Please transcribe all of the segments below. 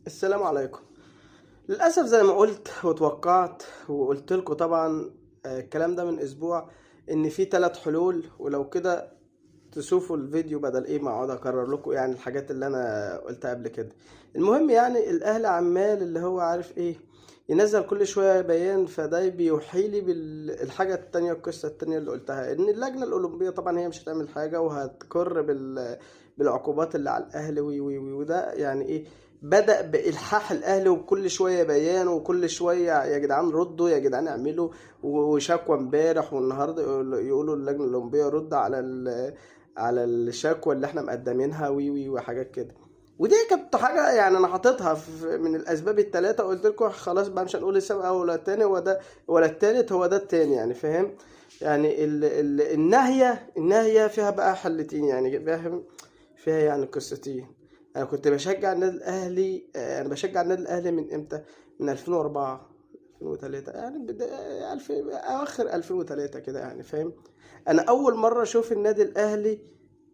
السلام عليكم. للأسف زي ما قلت وتوقعت وقلت لكم طبعا، الكلام ده من أسبوع إن في 3 حلول، ولو كده تشوفوا الفيديو بدل إيه ما أقعد أكرر لكم يعني الحاجات اللي أنا قلتها قبل كده. المهم يعني الأهل عمال اللي هو عارف إيه ينزل كل شوية بيان، فده بيوحيلي بالحاجة التانية، القصة التانية اللي قلتها إن اللجنة الأولمبية طبعا هي مش هتعمل حاجة وهتقر بالعقوبات اللي على الأهل وده يعني إيه. بدأ بإلحاح الأهلي وكل شوية بيان وكل شوية يا جدعان ردوا، يا جدعان اعملوا، وشكوى امبارح والنهارده يقولوا اللجنة الأولمبية رد على على الشكوى اللي احنا مقدمينها وحاجات كده. ودي كانت حاجة يعني أنا حاططها من الأسباب التلاتة، قلت لكم خلاص بقى مش هنقول السبب أول ولا التاني، هو ده ولا التالت، هو ده التاني يعني فاهم. يعني النهية فيها بقى حلتين يعني فاهم، فيها يعني قصتين. انا كنت بشجع النادي الاهلي، انا بشجع النادي الاهلي من امتى؟ من 2004 2003 يعني اواخر 2003 كده يعني فاهم. انا اول مره اشوف النادي الاهلي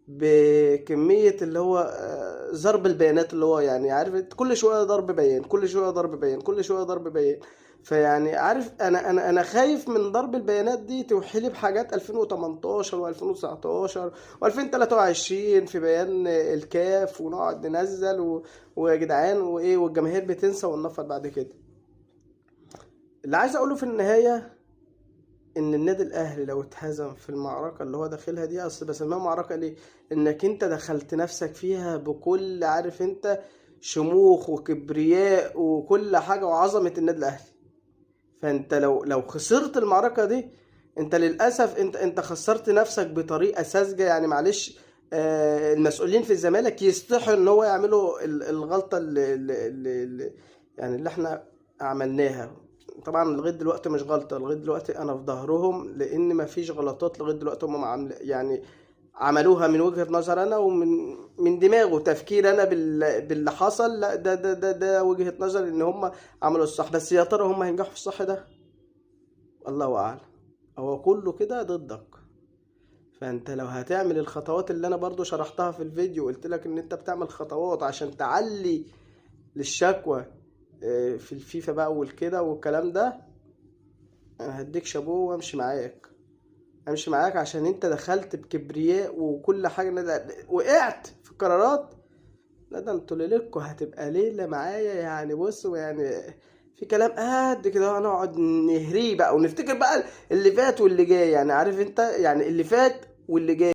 بكميه اللي هو ضرب البيانات، اللي هو يعني عارف انت كل شويه ضرب بيان، كل شويه ضرب بيان، كل شويه ضرب بيان. فيعني عارف انا خايف من ضرب البيانات دي توحيلي بحاجات 2018 و2019 و2023 في بيان الكاف، ونقعد ننزل ويا جدعان وايه، والجماهير بتنسى وننفض بعد كده. اللي عايز اقوله في النهاية ان النادي الاهلي لو اتهزم في المعركة اللي هو داخلها دي، اصل بسميها معركة ليه؟ انك انت دخلت نفسك فيها بكل عارف انت شموخ وكبرياء وكل حاجة وعظمة النادي الاهلي. فانت لو خسرت المعركة دي، انت للاسف انت خسرت نفسك بطريقة ساذجة يعني معلش. المسؤولين في الزمالك يستحوا ان هو يعملوا الغلطة يعني اللي احنا عملناها. طبعا لغاية دلوقتي مش غلطة، لغاية دلوقتي انا في ظهرهم لان مفيش غلطات لغاية دلوقتي هم يعني عملوها من وجهة نظر انا ومن دماغ وتفكير انا باللي حصل. لا ده وجهة نظر ان هم عملوا الصح، بس يا ترى هم هينجحوا في الصح ده؟ الله اعلم. هو كله كده ضدك. فانت لو هتعمل الخطوات اللي انا برضو شرحتها في الفيديو، قلت لك ان انت بتعمل خطوات عشان تعلي للشكوى في الفيفا بقى والكده والكلام ده، انا هديك شابوه وامشي معاك. امشي معاك عشان انت دخلت بكبرياء وكل حاجة وقعت في القرارات. لا ده انتوا ليلتكوا هتبقى ليلة معايا يعني بص يعني في كلام قد كده هنقعد نهريه بقى ونفتكر بقى اللي فات واللي جاي، يعني عارف انت يعني اللي فات واللي جاي.